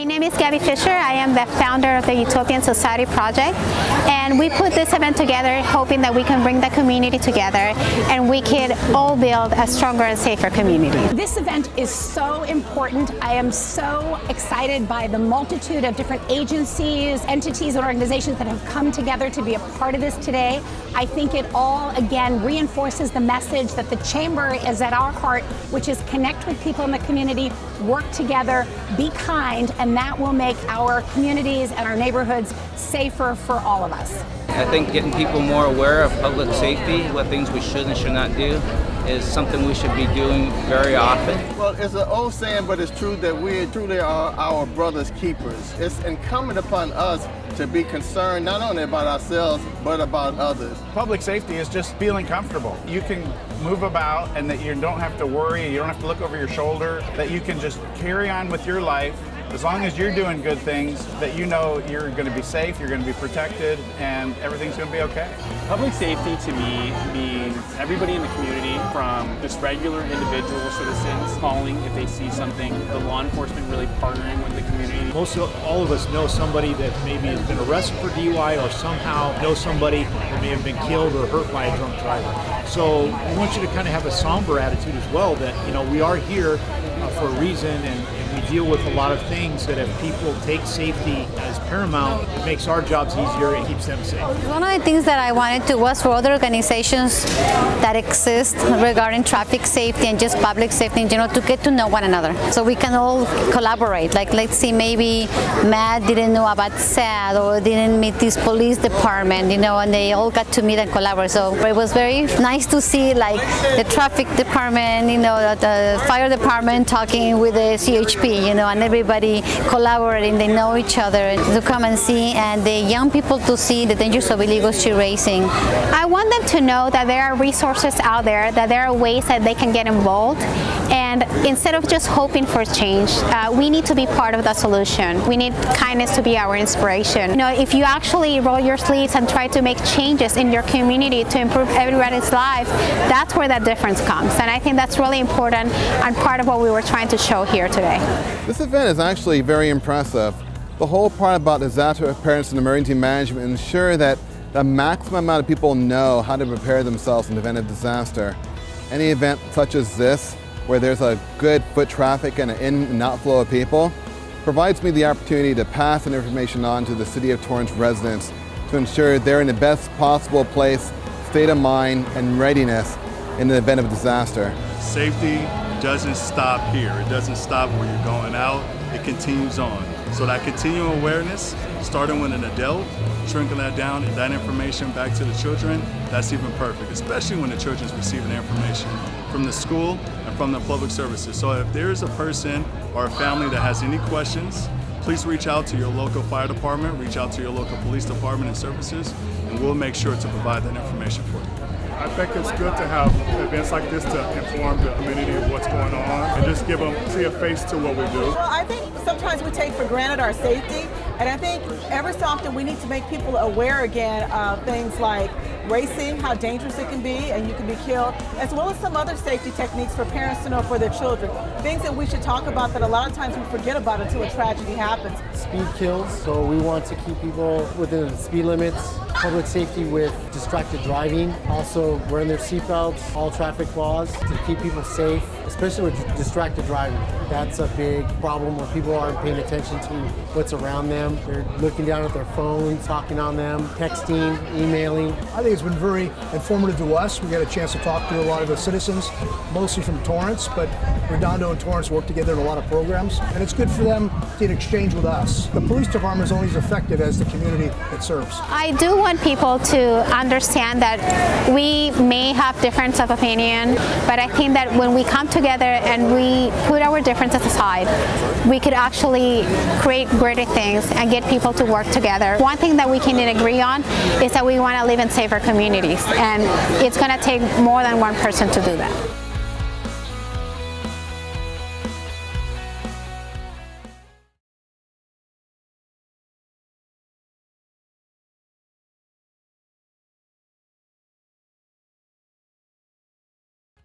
My name is Gabby Fisher. I am the founder of the Utopian Society Project, and we put this event together hoping that we can bring the community together and we can all build a stronger and safer community. This event is so important. I am so excited by the multitude of different agencies, entities, and organizations that have come together to be a part of this today. I think it all, again, reinforces the message that the Chamber is at our heart, which is connect with people in the community, work together, be kind, and that will make our communities and our neighborhoods safer for all of us. I think getting people more aware of public safety, what things we should and should not do, is something we should be doing very often. Well, it's an old saying, but it's true that we truly are our brother's keepers. It's incumbent upon us to be concerned not only about ourselves, but about others. Public safety is just feeling comfortable. You can move about and that you don't have to worry, you don't have to look over your shoulder, that you can just carry on with your life. As long as you're doing good things, that you know you're going to be safe, you're going to be protected, and everything's going to be okay. Public safety to me means everybody in the community, from just regular individual citizens calling if they see something, the law enforcement really partnering with the community. Most all of us know somebody that maybe has been arrested for DUI or somehow know somebody that may have been killed or hurt by a drunk driver. So we want you to kind of have a somber attitude as well, that we are here for a reason, and we deal with a lot of things that if people take safety as paramount, it makes our jobs easier and keeps them safe. One of the things that I wanted to was for other organizations that exist regarding traffic safety and just public safety in general to get to know one another. So we can all collaborate. Like, let's see, maybe Matt didn't know about SAD or didn't meet this police department, and they all got to meet and collaborate. So it was very nice to see like the traffic department, the fire department talking with the CHP, and everybody collaborating, they know each other to come and see, and the young people to see the dangers of illegal street racing. I want them to know that there are resources out there, that there are ways that they can get involved, and instead of just hoping for change, we need to be part of the solution. We need kindness to be our inspiration. If you actually roll your sleeves and try to make changes in your community to improve everybody's life, that's where that difference comes. And I think that's really important and part of what we were trying to show here today. This event is actually very impressive. The whole part about disaster preparedness and emergency management ensure that the maximum amount of people know how to prepare themselves in the event of disaster. Any event such as this, where there's a good foot traffic and an in and out flow of people, provides me the opportunity to pass that information on to the City of Torrance residents to ensure they're in the best possible place, state of mind, and readiness in the event of a disaster. Safety doesn't stop here. It doesn't stop where you're going out. It continues on. So that continual awareness, starting with an adult, shrinking that down, and that information back to the children, that's even perfect, especially when the children's receiving the information from the school and from the public services. So if there's a person or a family that has any questions, please reach out to your local fire department, reach out to your local police department and services, and we'll make sure to provide that information for you. I think it's good to have events like this to inform the community of what's going on and just see a face to what we do. Well, I think sometimes we take for granted our safety, and I think every so often we need to make people aware again of things like racing, how dangerous it can be, and you can be killed, as well as some other safety techniques for parents to know for their children. Things that we should talk about that a lot of times we forget about until a tragedy happens. Speed kills, so we want to keep people within the speed limits. Public safety with distracted driving, also wearing their seatbelts, all traffic laws to keep people safe, especially with distracted driving. That's a big problem where people aren't paying attention to what's around them. They're looking down at their phones, talking on them, texting, emailing. I think it's been very informative to us. We got a chance to talk to a lot of the citizens, mostly from Torrance, but Redondo and Torrance work together in a lot of programs, and it's good for them to exchange with us. The police department is only as effective as the community it serves. I do want people to understand that we may have difference of opinion, but I think that when we come together and we put our differences aside, we could actually create greater things and get people to work together. One thing that we can agree on is that we want to live in safer communities, and it's going to take more than one person to do that.